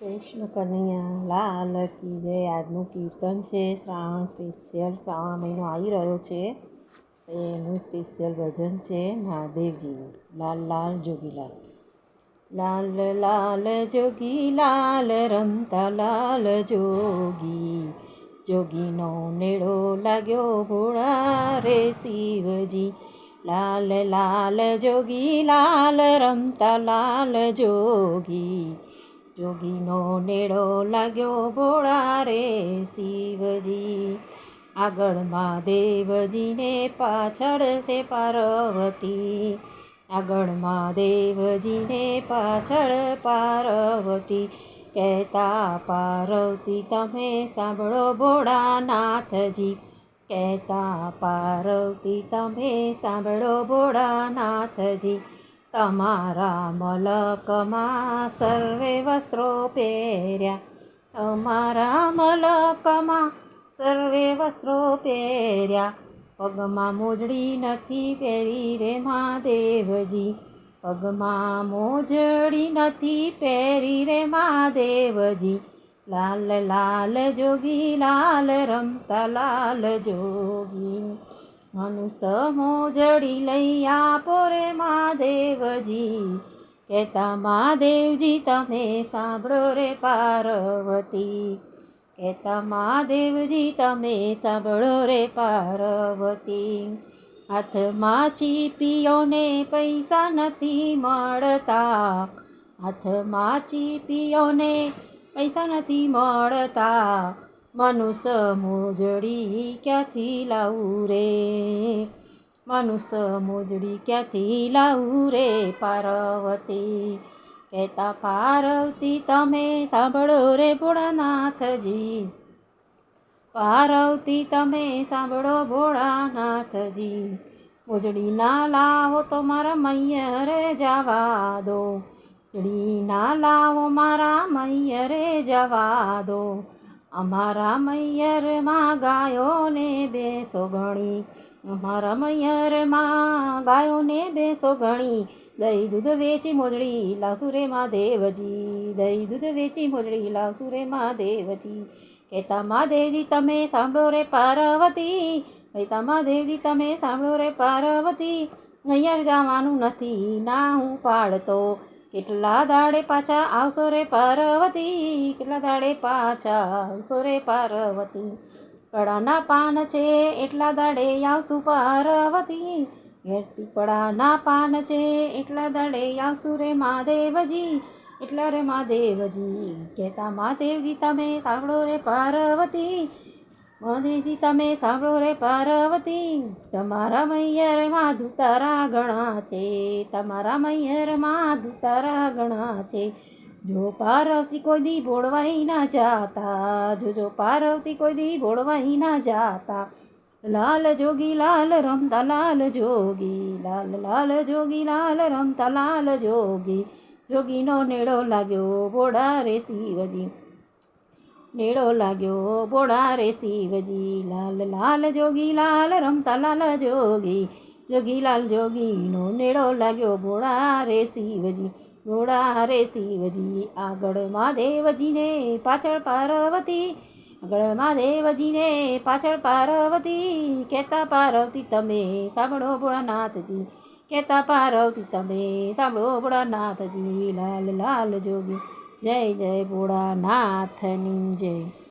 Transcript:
કૃષ્ણ કનૈયા લાલ કી જય. આજનું કીર્તન છે શ્રાવણ સ્પેશિયલ. શ્રાવણ મહિનો આવી રહ્યો છે એનું સ્પેશિયલ ભજન છે મહાદેવજીનું. લાલ લાલ જોગીલાલ. લાલ લાલ જોગીલાલ રમતા લાલ જોગી, જોગીનો નેડો લાગ્યો ભોળા રે શિવજી. લાલ લાલ જોગીલાલ રમતા લાલ જોગી, જોગીનો નેડો લાગ્યો ભોળા રે શિવજી. આગળ મહાદેવજીને પાછળ છે પાર્વતી, આગળ મહાદેવજીને પાછળ પાર્વતી. કહેતા પાર્વતી તમે સાંભળો ભોળાનાથજી, કહેતા પાર્વતી તમે સાંભળો ભોળાનાથજી. તમારા મલકમાં સર્વે વસ્ત્રો પહેર્યા, તમારા મલકમાં સર્વે વસ્ત્રો પહેર્યા. પગમાં મોજડી નથી પહેરી રે મહાદેવજી, પગમાં મોજડી નથી પહેરી રે મહાદેવજી. લાલ લાલ જોગી લાલ રમતા લાલ જોગી, મનુષ્ય મોજડી લઈ આપો રે મહાદેવજી. કહેતા મહાદેવજી તમે સાંભળો રે પાર્વતી, કહેતા મહાદેવજી તમે સાંભળો રે પાર્વતી. હાથમાં ચીપીઓને પૈસા નથી મળતા, હાથમાં ચીપીઓને પૈસા નથી મળતા. મનુષ્ય મોજડી ક્યાંથી લાવું રે, મનુષ્ય મોજડી ક્યાંથી લાવું રે પાર્વતી. કહેતા પાર્વતી તમે સાંભળો રે ભોળાનાથજી, પાર્વતી તમે સાંભળો ભોળાનાથજી. મોજડી ના લાવો તો મારા મૈયરે જવા દો, મોજડી ના લાવો મારા મૈયરે જવા દો. અમારા મૈયરમાં ગાયોને બેસો ગણી, અમારા મૈયરમાં ગાયોને બેસો ગણી. દહીં દૂધ વેચી મોજડી લાવશું રે મહાદેવજી, દહીં દૂધ વેચી મોજડી લાવશું રે મહાદેવજી. કહેતા મહાદેવજી તમે સાંભળો રે પાર્વતી, કહેતા મહાદેવજી તમે સાંભળો રે પાર્વતી. નૈયર જવાનું નથી ના હું પાડતો, કેટલા દાડે પાછા આવશો રે પાર્વતી, કેટલા દાડે પાછા આવશો રે પાર્વતી. પીપળાના પાન છે એટલા દાડે આવશું પાર્વતી, પીપળાના પાન છે એટલા દાડે આવશું રે મહાદેવજી, એટલા રે મહાદેવજી. કહેતા મહાદેવજી તમે સાંભળો રે પાર્વતી, મહાદેવજી તમે સાંભળો રે પાર્વતી. તમારા મૈયરમાં ધુતારા ઘણા છે, તમારા મૈયરમાં ધુતારા ઘણા છે. જો પાર્વતી કોઈ દી ભોળવાઈ ના જાતા, જો પાર્વતી કોઈ દી ભોળવાઈ ના જાતા. લાલ જોગી લાલ રમતા લાલ જોગી, લાલ લાલ જોગી લાલ રમતા લાલ જોગી. જોગીનો નેડો લાગ્યો ભોળા રે શિવજી, નેડો લાગ્યો ભોળા રે શિવજી. લાલ લાલ જોગી લાલ રમતા લાલ જોગી, જોગીલાલ જોગીનો નેડો લાગ્યો ભોળા રે શિવજી, ભોળા રે શિવજી. આગળ મહાદેવજીને પાછળ પાર્વતી, આગળ મહાદેવજીને પાછળ પાર્વતી. કહેતા પાર્વતી તમે સાંભળો ભોળાનાથજી, કહેતા પાર્વતી તમે સાંભળો ભોળાનાથજી. લાલ લાલ જોગી જય જય ભોળાનાથની જય.